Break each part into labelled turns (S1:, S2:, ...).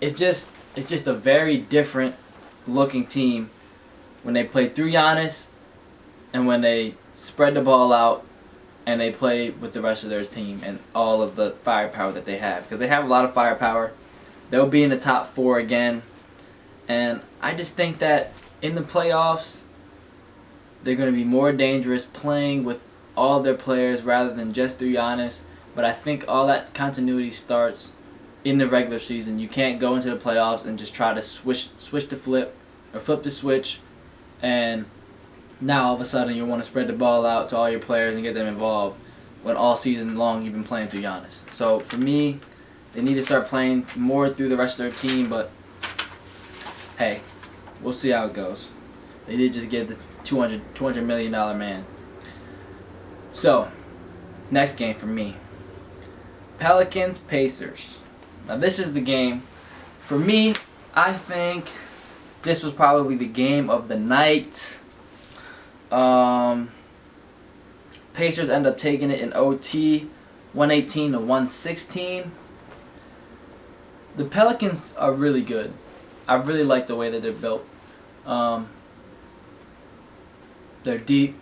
S1: it's just a very different looking team when they play through Giannis and when they spread the ball out and they play with the rest of their team and all of the firepower that they have. Because they have a lot of firepower. They'll be in the top 4 again. And I just think that in the playoffs, they're going to be more dangerous playing with all their players rather than just through Giannis. But I think all that continuity starts in the regular season. You can't go into the playoffs and just try to switch the flip or flip the switch, and now all of a sudden you want to spread the ball out to all your players and get them involved when all season long you've been playing through Giannis. So for me, they need to start playing more through the rest of their team, but hey, we'll see how it goes. They did just get this $200 million man. So, next game for me. Pelicans, Pacers. Now this is the game. For me, I think this was probably the game of the night. Pacers end up taking it in OT, 118-116. The Pelicans are really good. I really like the way that they're built. They're deep.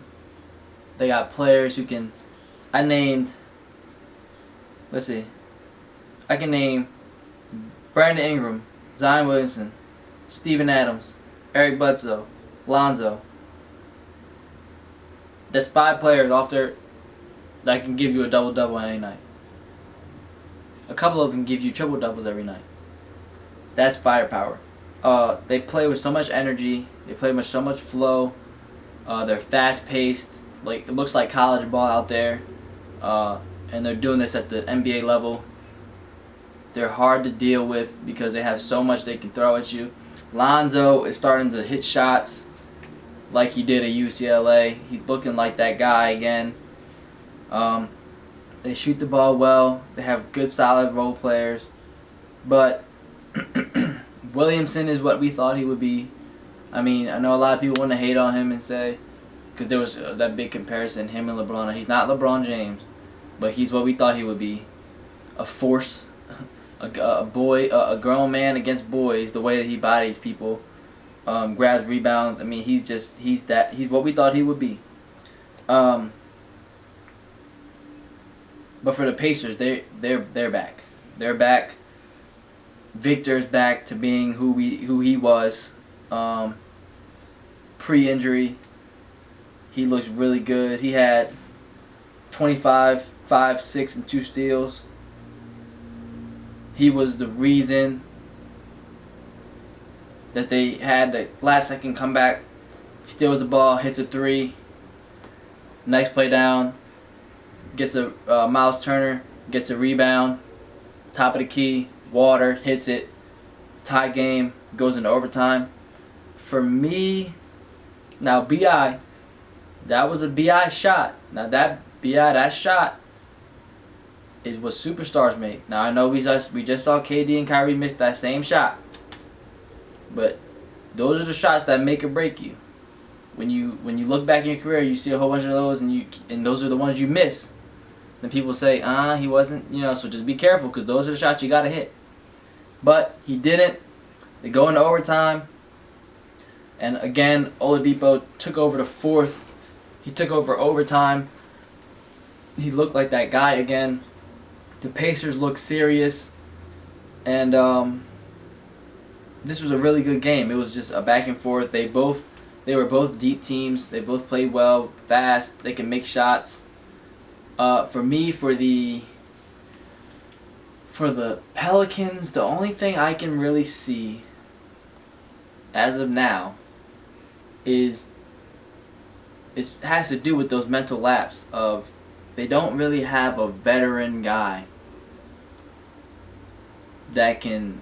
S1: They got players who can... I can name Brandon Ingram, Zion Williamson, Steven Adams, Eric Bledsoe, Lonzo. That's 5 players off there that can give you a double-double on any night. A couple of them give you triple-doubles every night. That's firepower. They play with so much energy. They play with so much flow. They're fast-paced. Like, it looks like college ball out there. And they're doing this at the NBA level. They're hard to deal with because they have so much they can throw at you. Lonzo is starting to hit shots like he did at UCLA. He's looking like that guy again. They shoot the ball well. They have good, solid role players. But Williamson is what we thought he would be. I mean, I know a lot of people want to hate on him and say, because there was that big comparison, him and LeBron. He's not LeBron James, but he's what we thought he would be. A force, a grown man against boys, the way that he bodies people, grabs rebounds. I mean, he's what we thought he would be. But for the Pacers, they're back. They're back. Victor's back to being who he was pre-injury. He looks really good. He had 25, 5, 6, and 2 steals. He was the reason that they had the last-second comeback. He steals the ball, hits a 3. Nice play down. Gets a Miles Turner, gets a rebound. Top of the key, water, hits it. Tie game, goes into overtime. For me, now B.I., that was a B.I. shot. Now that shot is what superstars make. Now I know we just saw KD and Kyrie miss that same shot. But those are the shots that make or break you. When you look back in your career, you see a whole bunch of those and those are the ones you miss. Then people say, he wasn't, so just be careful because those are the shots you got to hit. But he didn't. They go into overtime. And again, Oladipo took over the 4th. He took over overtime. He looked like that guy again. The Pacers looked serious. And this was a really good game. It was just a back and forth. They were both deep teams. They both played well, fast. They can make shots. For me, for the Pelicans, the only thing I can really see as of now has to do with those mental laps of they don't really have a veteran guy that can,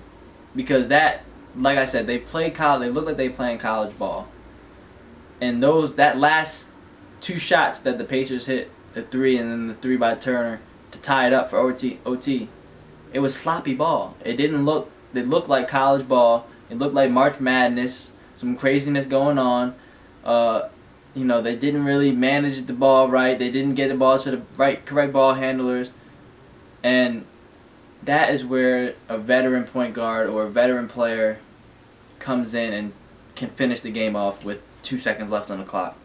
S1: because that, like I said, they play college. They look like they playing college ball, and that last 2 shots that the Pacers hit, the 3 and then the 3 by Turner to tie it up for OT. It was sloppy ball. It looked like college ball. It looked like March Madness, some craziness going on. They didn't really manage the ball right. They didn't get the ball to the correct ball handlers. And that is where a veteran point guard or a veteran player comes in and can finish the game off with 2 seconds left on the clock.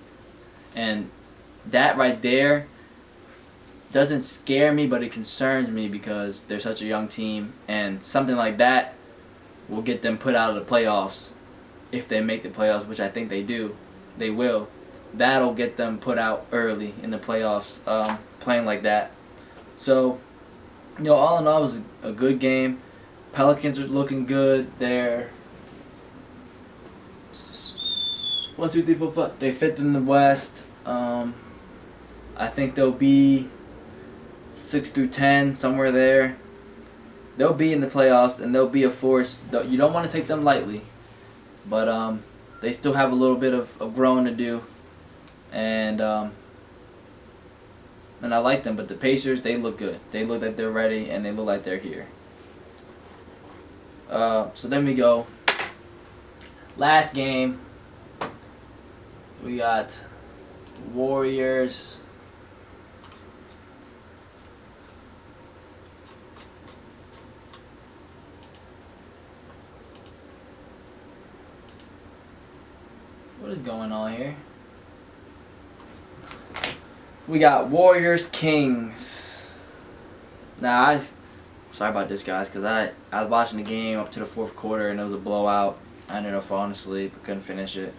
S1: And that right there doesn't scare me, but it concerns me because they're such a young team, and something like that will get them put out of the playoffs if they make the playoffs, which I think they do. They will. That'll get them put out early in the playoffs, playing like that. So, all in all, it was a good game. Pelicans are looking good. They're 1, 2, 3, 4, 5. They fifth in the West. I think they'll be 6 through 10, somewhere there. They'll be in the playoffs, and they'll be a force. You don't want to take them lightly, but they still have a little bit of growing to do, and I like them. But the Pacers, they look good. They look like they're ready, and they look like they're here. So then we go. Last game, we got Warriors. What is going on here? We got Warriors Kings. Now, sorry about this, guys, because I was watching the game up to the fourth quarter and it was a blowout. I ended up falling asleep, couldn't finish it.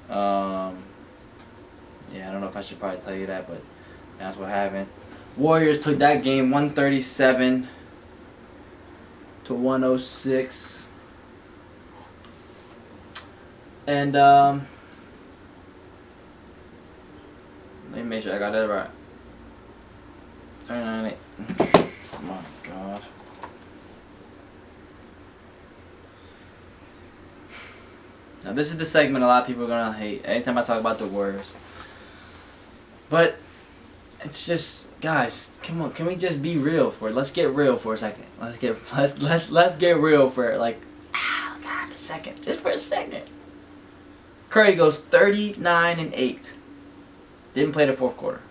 S1: Yeah, I don't know if I should probably tell you that, but that's what happened. Warriors took that game 137 to 106. And let me make sure I got that right. Oh my God. Now this is the segment a lot of people are gonna hate anytime I talk about the Warriors. But it's just, guys, come on, can we just be real for it? Let's get real for a second. Let's get real for it. Like, God, a second, just for a second. Curry goes 39-8. Didn't play the fourth quarter.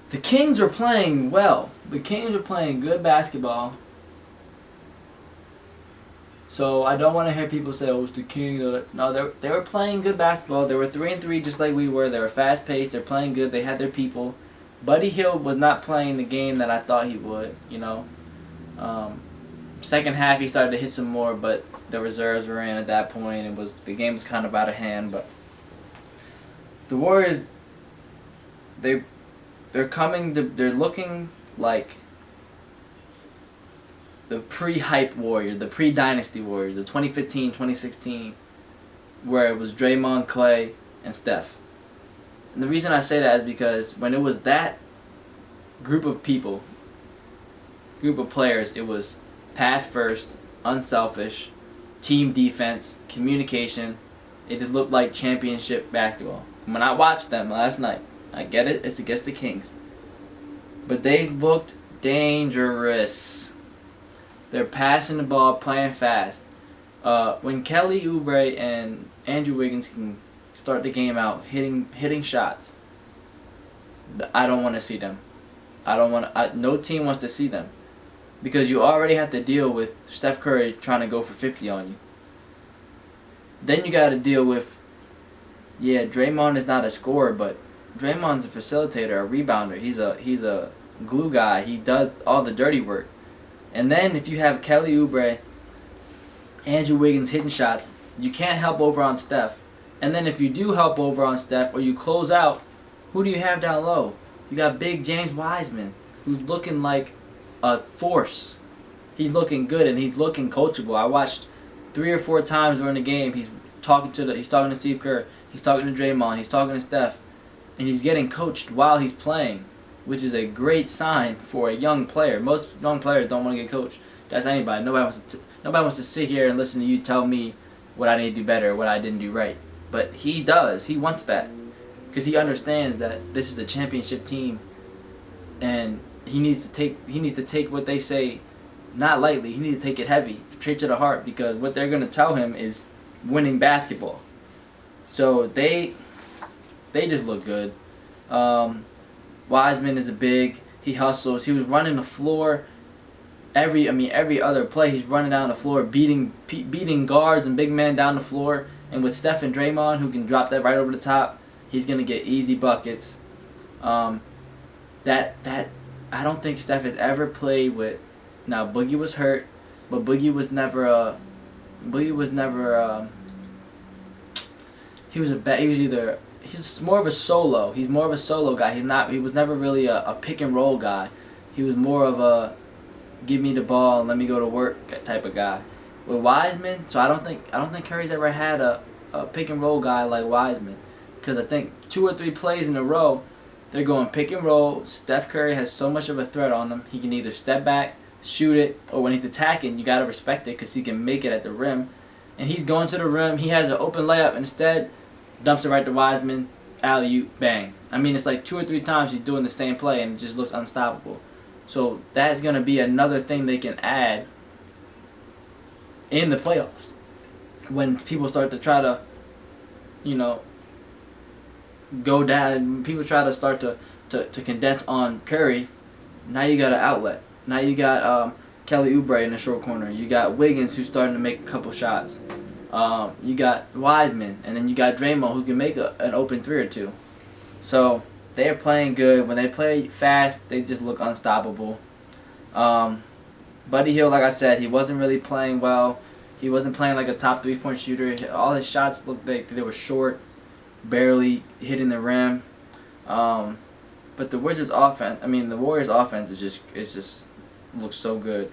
S1: The Kings are playing well. The Kings are playing good basketball. So I don't want to hear people say, "Oh, it's the Kings." No, they were playing good basketball. They were 3-3 just like we were. They were fast paced. They're playing good. They had their people. Buddy Hield was not playing the game that I thought he would. Second half he started to hit some more, but the reserves were in at that point. The game was kind of out of hand. But the Warriors, they're looking like the pre-hype Warriors, the pre-dynasty Warriors, the 2015, 2016, where it was Draymond, Clay, and Steph. And the reason I say that is because when it was that group of players, it was pass first, unselfish, team defense, communication. It just looked like championship basketball. When I watched them last night, I get it, it's against the Kings, but they looked dangerous. They're passing the ball, playing fast. When Kelly Oubre and Andrew Wiggins can start the game out hitting shots, I don't want to see them. No team wants to see them, because you already have to deal with Steph Curry trying to go for 50 on you. Then you got to deal with, Draymond is not a scorer, but Draymond's a facilitator, a rebounder. He's a glue guy. He does all the dirty work. And then if you have Kelly Oubre, Andrew Wiggins hitting shots, you can't help over on Steph. And then if you do help over on Steph or you close out, who do you have down low? You got big James Wiseman, who's looking like a force. He's looking good and he's looking coachable. I watched 3 or 4 times during the game. He's talking to Steve Kerr. He's talking to Draymond. He's talking to Steph, and he's getting coached while he's playing, which is a great sign for a young player. Most young players don't want to get coached. That's anybody. Nobody wants to sit here and listen to you tell me what I need to do better, what I didn't do right. But he does. He wants that, because he understands that this is a championship team, and he needs to take what they say not lightly. He needs to take it heavy, straight to the heart, because what they're going to tell him is winning basketball. So they just look good. Wiseman is a big. He hustles. He was running the floor. Every other play, he's running down the floor, beating guards and big men down the floor. And with Steph and Draymond, who can drop that right over the top, he's gonna get easy buckets. That I don't think Steph has ever played with. Now Boogie was hurt, but Boogie was never he's more of a solo. He's more of a solo guy. He was never really a pick and roll guy. He was more of a give me the ball and let me go to work type of guy. With Wiseman, so I don't think Curry's ever had a pick and roll guy like Wiseman, because I think 2 or 3 plays in a row, they're going pick and roll. Steph Curry has so much of a threat on him. He can either step back, shoot it, or when he's attacking, you gotta respect it because he can make it at the rim. And he's going to the rim. He has an open layup, and instead dumps it right to Wiseman, alley-oop, bang. I mean, it's like 2 or 3 times he's doing the same play, and it just looks unstoppable. So that's going to be another thing they can add in the playoffs. When people start to try to, go down, people try to start to condense on Curry, now you got an outlet. Now you got Kelly Oubre in the short corner. You got Wiggins who's starting to make a couple shots. You got Wiseman, and then you got Draymond who can make an open 3 or 2. So they're playing good. When they play fast, they just look unstoppable. Buddy Hield, like I said, he wasn't really playing well. He wasn't playing like a top 3-point shooter. All his shots looked like they were short, barely hitting the rim. But the Warriors' offense is just looks so good.